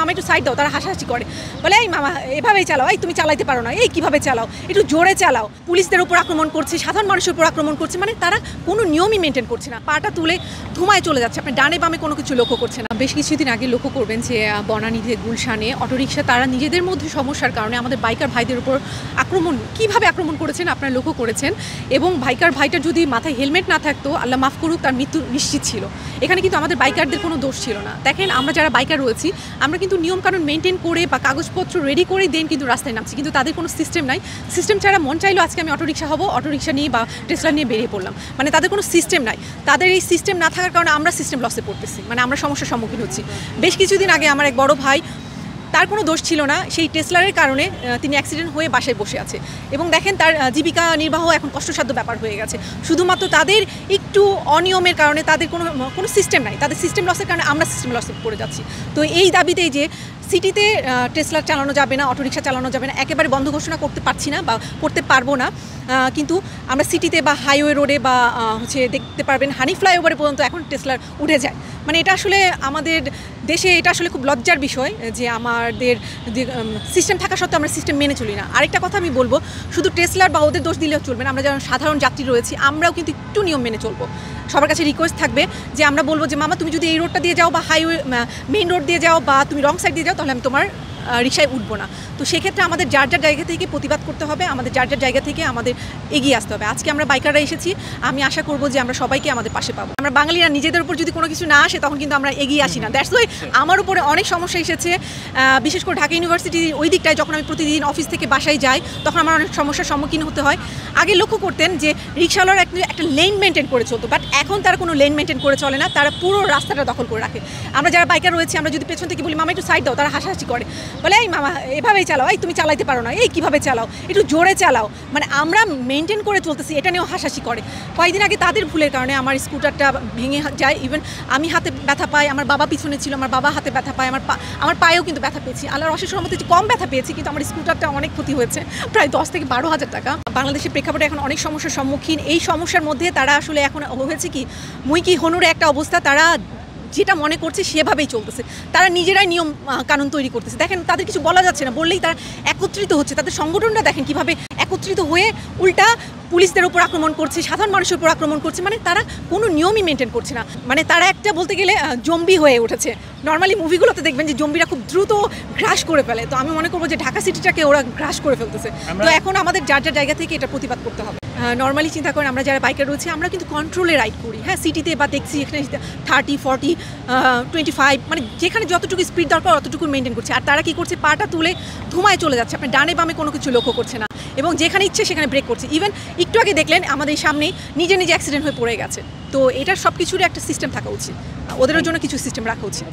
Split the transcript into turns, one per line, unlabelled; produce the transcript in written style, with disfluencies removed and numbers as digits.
মামা একটু সাইড দাও, তারা হাসাহাসি করে, বলে এই মামা এভাবেই চালাও, এই তুমি চালাইতে পারো না, এই কিভাবে চালাও, একটু জোরে চালাও। পুলিশদের উপর আক্রমণ করছে, সাধারণ মানুষের উপর আক্রমণ করছে, মানে তারা কোনো নিয়মই মেনটেন করছে না, পাটা তুলে ধুমায় চলে যাচ্ছে, আপনি ডানে বামে কোনো কিছু লক্ষ্য করছে না। বেশ কিছুদিন আগে লক্ষ্য করবেন যে বনানীতে গুলশানে অটোরিকশা তারা নিজেদের মধ্যে সমস্যার কারণে আমাদের বাইকার ভাইদের উপর কিভাবে আক্রমণ করেছেন আপনারা লক্ষ্য করেছেন। এবং বাইকার ভাইটার যদি মাথায় হেলমেট না থাকতো আল্লাহ মাফ করুক, তার মৃত্যু নিশ্চিত ছিল। এখানে কিন্তু আমাদের বাইকারদের কোনো দোষ ছিল না। দেখেন আমরা যারা বাইকার রয়েছি আমরা কিন্তু নিয়মকানুন মেনটেন করে বা কাগজপত্র রেডি করে দেন কিন্তু রাস্তায় নামছি, কিন্তু তাদের কোনো সিস্টেম নাই। সিস্টেম ছাড়া মন চাইলো আজকে আমি অটোরিকশা হব, অটোরিকশা নিয়ে বা টেসলা নিয়ে বেরিয়ে পড়লাম, মানে তাদের কোনো সিস্টেম নাই। তাদের এই সিস্টেম না থাকার কারণে আমরা সিস্টেম লসে পড়তেছি, মানে আমরা সমস্যার সম্মুখীন হচ্ছি। বেশ কিছুদিন আগে আমার এক বড় ভাই, তার কোনো দোষ ছিল না, সেই টেসলারের কারণে তিনি অ্যাক্সিডেন্ট হয়ে বাসায় বসে আছে এবং দেখেন তার জীবিকা নির্বাহ এখন কষ্টসাধ্য ব্যাপার হয়ে গেছে। শুধুমাত্র তাদের একটু অনিয়মের কারণে, তাদের কোনো সিস্টেম নাই, তাদের সিস্টেম লসের কারণে আমরা সিস্টেম লসে পড়ে যাচ্ছি। তো এই দাবিতেই যে সিটিতে টেসলা চালানো যাবে না, অটোরিকশা চালানো যাবে না, একেবারে বন্ধ ঘোষণা করতে পারছি না বা করতে পারবো না, কিন্তু আমরা সিটিতে বা হাইওয়ে রোডে বা দেখতে পারবেন হানি ফ্লাইওভারে পর্যন্ত এখন টেসলার উঠে যায়। মানে এটা আসলে আমাদের দেশে এটা আসলে খুব লজ্জার বিষয় যে আমাদের সিস্টেম থাকা সত্ত্বেও আমরা সিস্টেম মেনে চলি না। আরেকটা কথা আমি বলবো, শুধু টেসলার বা ওদের দোষ দিলেও চলবে না, আমরা যারা সাধারণ যাত্রী রয়েছি আমরাও কিন্তু একটু নিয়ম মেনে চলবো। সবার কাছে রিকোয়েস্ট থাকবে যে আমরা বলবো যে মামা তুমি যদি এই রোডটা দিয়ে যাও বা হাইওয়ে মেইন রোড দিয়ে যাও বা তুমি রং সাইড দিয়ে যাও তাহলে আমি তোমার রিক্সায় উঠবো না। তো সেক্ষেত্রে আমাদের যার যার জায়গা থেকে প্রতিবাদ করতে হবে, আমাদের যার যার জায়গা থেকে আমাদের এগিয়ে আসতে হবে। আজকে আমরা বাইকাররা এসেছি, আমি আশা করবো যে আমরা সবাইকে আমাদের পাশে পাবো। আমরা বাঙালিরা নিজেদের উপর যদি কোনো কিছু না আসে তখন কিন্তু আমরা এগিয়ে আসি না। দ্যাটস ওয়াই আমার উপরে অনেক সমস্যা এসেছে, বিশেষ করে ঢাকা ইউনিভার্সিটির ওই দিকটায় যখন আমি প্রতিদিন অফিস থেকে বাসায় যাই তখন আমার অনেক সমস্যার সম্মুখীন হতে হয়। আগে লক্ষ্য করতেন যে রিক্সাওয়ালারা একটা লেন মেনটেন করে চলতো, বাট এখন তারা কোনো লেন মেনটেন করে চলে না, তারা পুরো রাস্তাটা দখল করে রাখে। আমরা যারা বাইকার রয়েছি আমরা যদি পেছন থেকে বলি মামা একটু সাইড দাও, তারা হাসাহাসি করে, বলে এই মামা এভাবেই চালাও, এই তুমি চালাইতে পারো না, এই কিভাবে চালাও, একটু জোরে চালাও। মানে আমরা মেনটেন করে চলতেছি, এটা নিয়েও হাসাহাসি করে। কয়েকদিন আগে তাদের ভুলের কারণে আমার স্কুটারটা ভেঙে যায়, ইভেন আমি হাতে ব্যথা পাই, আমার বাবা পিছনে ছিল, আমার বাবা হাতে ব্যথা পায়, আমার পায়েও কিন্তু ব্যথা পেয়েছি। আল্লাহর অশেষ রহমতে কম ব্যথা পেয়েছি, কিন্তু আমার স্কুটারটা অনেক ক্ষতি হয়েছে, প্রায় 10 থেকে 12,000 টাকা। বাংলাদেশের প্রেক্ষাপটে এখন অনেক সমস্যার সম্মুখীন। এই সমস্যার মধ্যে তারা আসলে এখন হয়েছে কি মুই কি হনুরে একটা অবস্থা, তারা যেটা মনে করছে সেভাবেই চলতেছে, তারা নিজেরাই নিয়ম কানুন তৈরি করতেছে। দেখেন তাদের কিছু বলা যাচ্ছে না, বললেই তারা একত্রিত হচ্ছে, তাদের সংগঠনটা দেখেন কিভাবে একত্রিত হয়ে উল্টা পুলিশদের উপর আক্রমণ করছে, সাধারণ মানুষের উপর আক্রমণ করছে, মানে তারা কোনো নিয়মই মেনটেন করছে না। মানে তারা একটা বলতে গেলে জম্বি হয়ে উঠেছে। নর্মালি মুভিগুলোতে দেখবেন যে জম্বিরা খুব দ্রুত গ্রাস করে ফেলে, তো আমি মনে করবো যে ঢাকা সিটিটাকে ওরা গ্রাস করে ফেলতেছে। তো এখন আমাদের যার যার জায়গা থেকে এটা প্রতিবাদ করতে হবে। নর্মালি চিন্তা করেন আমরা যারা বাইকার রয়েছি আমরা কিন্তু কন্ট্রোলে রাইড করি, হ্যাঁ, সিটিতে বা দেখছি এখানে 30, 40, 25, মানে যেখানে যতটুকু স্পিড দরকার অতটুকু মেনটেন করছে। আর তারা কি করছে, পাটা তুলে ধুমায় চলে যাচ্ছে, আপনি ডানে বামে কোনো কিছু লক্ষ্য করছে না এবং যেখানে ইচ্ছে সেখানে ব্রেক করছে। ইভেন একটু আগে দেখলেন আমাদের সামনেই নিজে অ্যাক্সিডেন্ট হয়ে পড়ে গেছে। তো এটার সব কিছুরই একটা সিস্টেম থাকা উচিত, ওদের জন্য কিছু সিস্টেম রাখা উচিত।